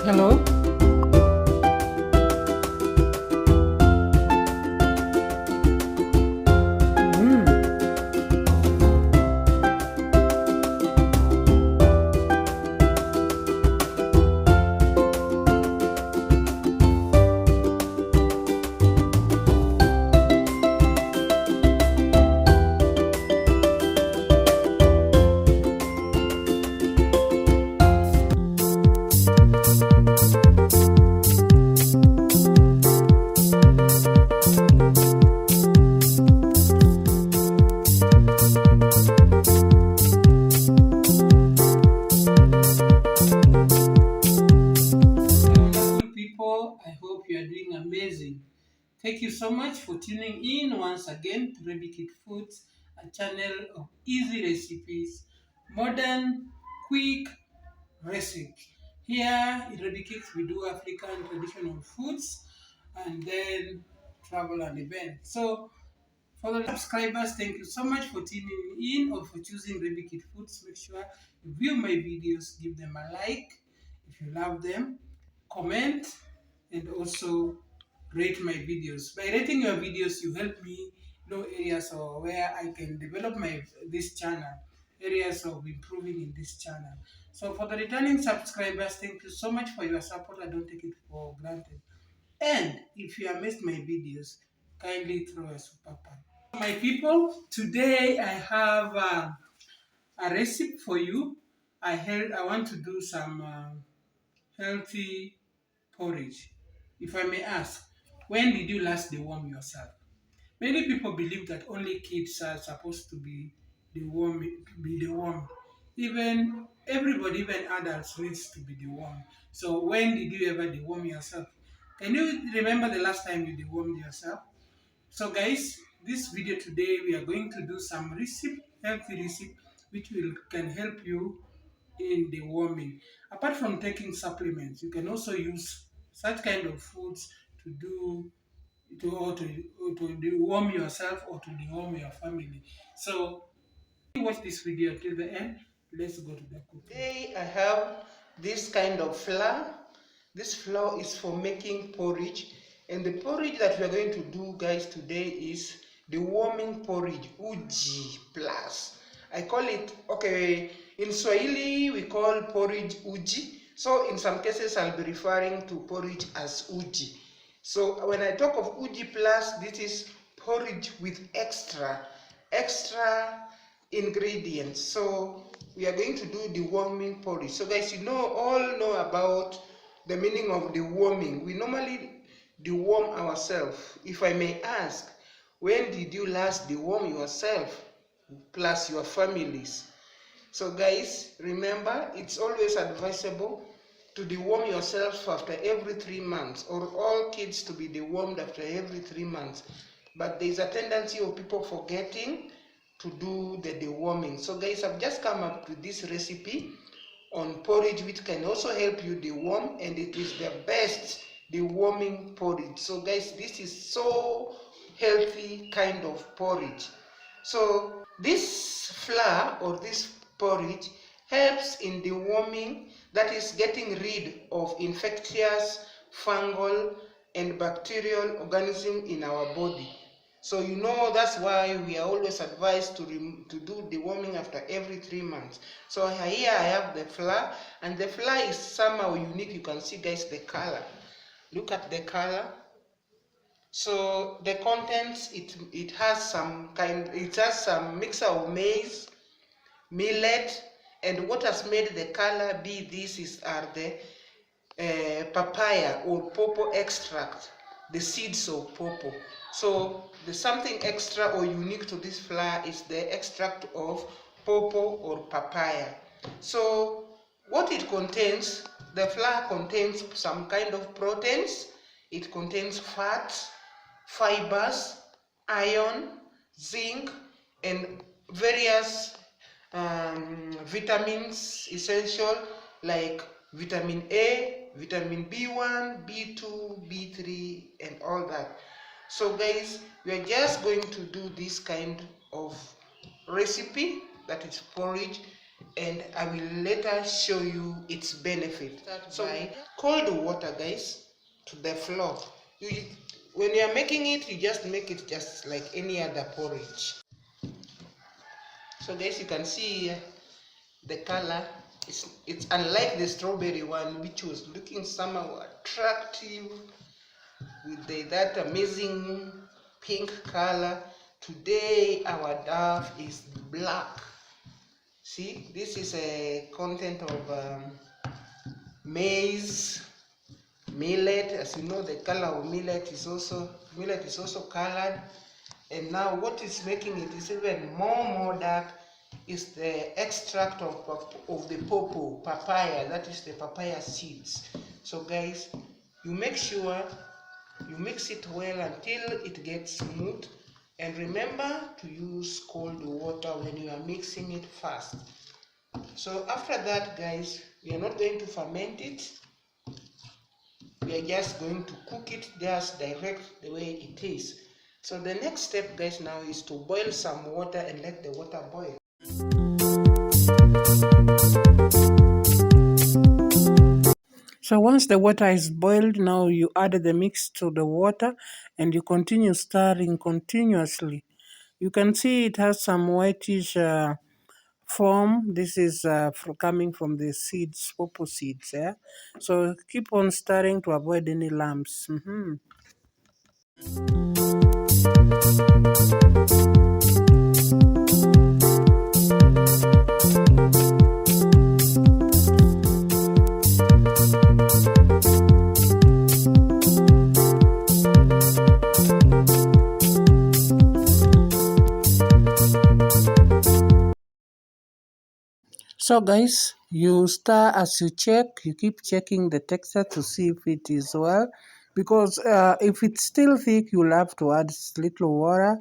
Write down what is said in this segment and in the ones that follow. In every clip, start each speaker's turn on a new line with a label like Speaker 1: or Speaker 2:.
Speaker 1: Hello. Mm. Wonderful people, I hope you are doing amazing. Thank you so much for tuning in once again to Baby Kid Foods, a channel of easy recipes, modern, quick recipes. Here in Baby Kids, we do African traditional foods and then travel and events. So, for the subscribers, thank you so much for tuning in or for choosing Baby Kid Foods. Make sure you view my videos, give them a like if you love them, comment, and also rate my videos. By rating your videos, you help me know areas or where I can develop this channel, areas of improving in this channel. So for the returning subscribers, thank you so much for your support. I don't take it for granted. And if you have missed my videos, kindly throw a super pan. My people, today I have a recipe for you. I want to do some healthy porridge. If I may ask, when did you last deworm yourself? Many people believe that only kids are supposed to be dewormed. Even everybody, even adults, needs to be dewormed. So when did you ever deworm yourself? Can you remember the last time you dewormed yourself? So guys, this video today we are going to do some healthy recipe, which can help you in deworming. Apart from taking supplements, you can also use such kind of foods to do to deworm yourself or to deworm your family. So watch this video till the end. Let's go to the cooking. Today I have this kind of flour. This flour is for making porridge, and the porridge that we are going to do, guys, today is the warming porridge, uji plus. I call it, okay, in Swahili we call porridge uji, so in some cases I'll be referring to porridge as uji. So when I talk of uji plus, this is porridge with extra ingredients. So we are going to do the warming porridge. So guys, you all know about the meaning of deworming. We normally deworm ourselves. If I may ask, when did you last deworm yourself plus your families? So guys, remember, it's always advisable to deworm yourself after every 3 months, or all kids to be dewormed after every 3 months. But there's a tendency of people forgetting to do the deworming. So guys, I've just come up with this recipe on porridge which can also help you deworm, and it is the best deworming porridge. So guys, this is so healthy kind of porridge. So this flour or this porridge helps in deworming, that is getting rid of infectious, fungal and bacterial organisms in our body. So that's why we are always advised to do deworming after every 3 months. So here I have the flour, and the flour is somehow unique. You can see, guys, the color. Look at the color. So the contents, it has some mixture of maize, millet, and what has made the color be this are the papaya or pawpaw extract, the seeds of pawpaw. So the something extra or unique to this flour is the extract of pawpaw or papaya. So what it contains, the flour contains some kind of proteins, it contains fats, fibers, iron, zinc, and various vitamins essential like vitamin A, vitamin B1, B2, B3, and all that. So guys, we are just going to do this kind of recipe, that is porridge,
Speaker 2: and I will later show you its benefit. So cold water, guys, to the floor. You, when you are making it, you just make it just like any other porridge. So guys, you can see the color. It's unlike the strawberry one, which was looking somehow attractive with that amazing pink color. Today our dove is black. See, this is a content of maize, millet. As you know, the color of millet is also colored. And now what is making it is even more dark is the extract of the purple papaya, that is the papaya seeds. So guys, you make sure you mix it well until it gets smooth, and remember to use cold water when you are mixing it fast. So after that, guys, we are not going to ferment it. We are just going to cook it just direct the way it is. So the next step, guys, now is to boil some water and let the water boil.
Speaker 1: So once the water is boiled, now you add the mix to the water and you continue stirring continuously. You can see it has some whitish form. This is coming from the seeds, purple seeds. Yeah? So keep on stirring to avoid any lumps. So guys, you stir as you check, you keep checking the texture to see if it is well, because if it's still thick, you'll have to add little water,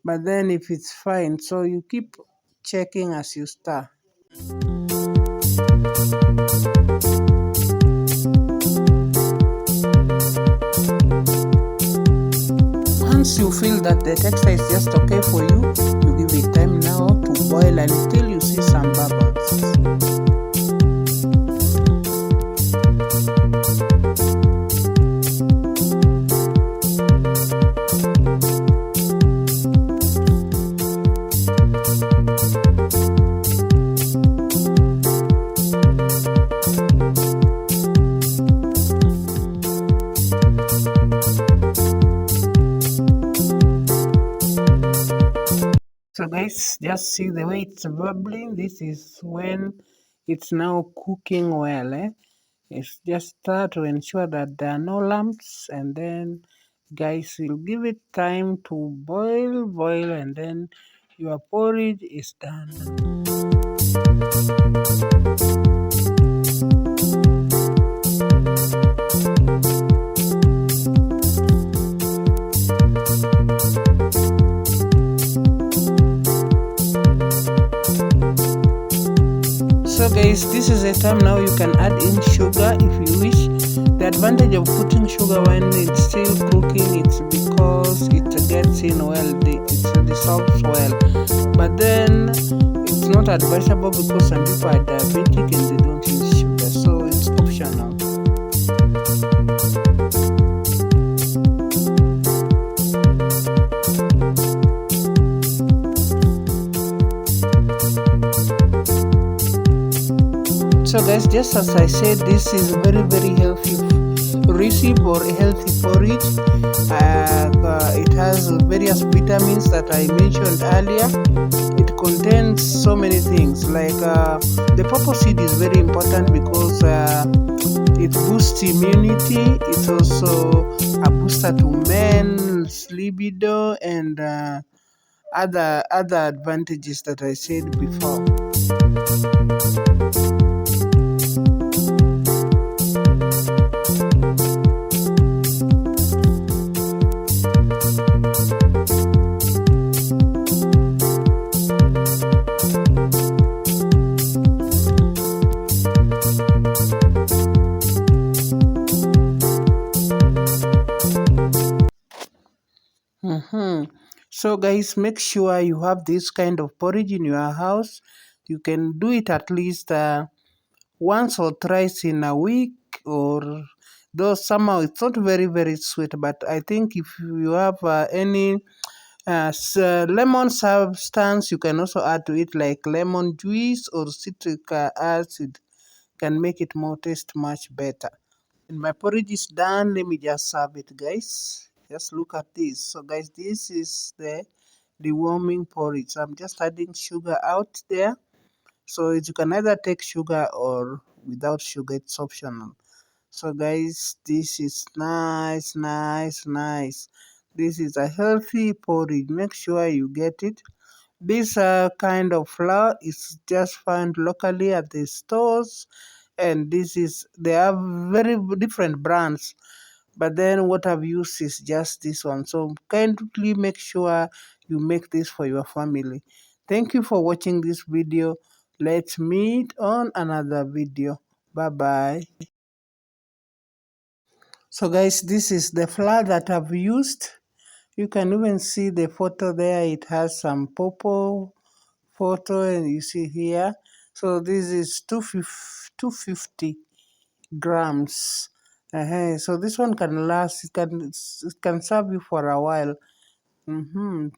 Speaker 1: but then if it's fine, so you keep checking as you stir. Once you feel that the texture is just okay for you, you give it time now to boil until you see some bubbles. So guys, just see the way it's bubbling. This is when it's now cooking well. It's just start to ensure that there are no lumps, and then guys, you'll give it time to boil, and then your porridge is done. So guys, this is a time now you can add in sugar if you wish. The advantage of putting sugar when it's still cooking, it's because it gets in well, it dissolves well. But then it's not advisable because some people are diabetic and they don't use sugar, so it's optional. So guys, just as I said, this is very healthy recipe or a healthy porridge. It has various vitamins that I mentioned earlier. It contains so many things like the purple seed is very important because it boosts immunity. It's also a booster to men's libido and other advantages that I said before. So guys, make sure you have this kind of porridge in your house. You can do it at least once or thrice in a week, or though somehow it's not very very sweet, but I think if you have any lemon substance, you can also add to it, like lemon juice or citric acid, can make it more taste much better. And my porridge is done. Let me just serve it, guys. Just look at this. So guys, this is the deworming porridge. So I'm just adding sugar out there. So you can either take sugar or without sugar, it's optional. So guys, this is nice, nice, nice. This is a healthy porridge. Make sure you get it. This kind of flour is just found locally at the stores, and this is, they have very different brands, but then what I've used is just this one. So kindly make sure you make this for your family. Thank you for watching this video. Let's meet on another video. Bye bye. So guys, this is the flour that I've used. You can even see the photo there. It has some purple photo, and you see here. So this is 250 grams. So this one can last. It can serve you for a while.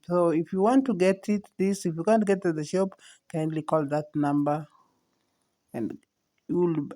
Speaker 1: So if you want to get it, this, if you can't get to the shop, kindly call that number, and you will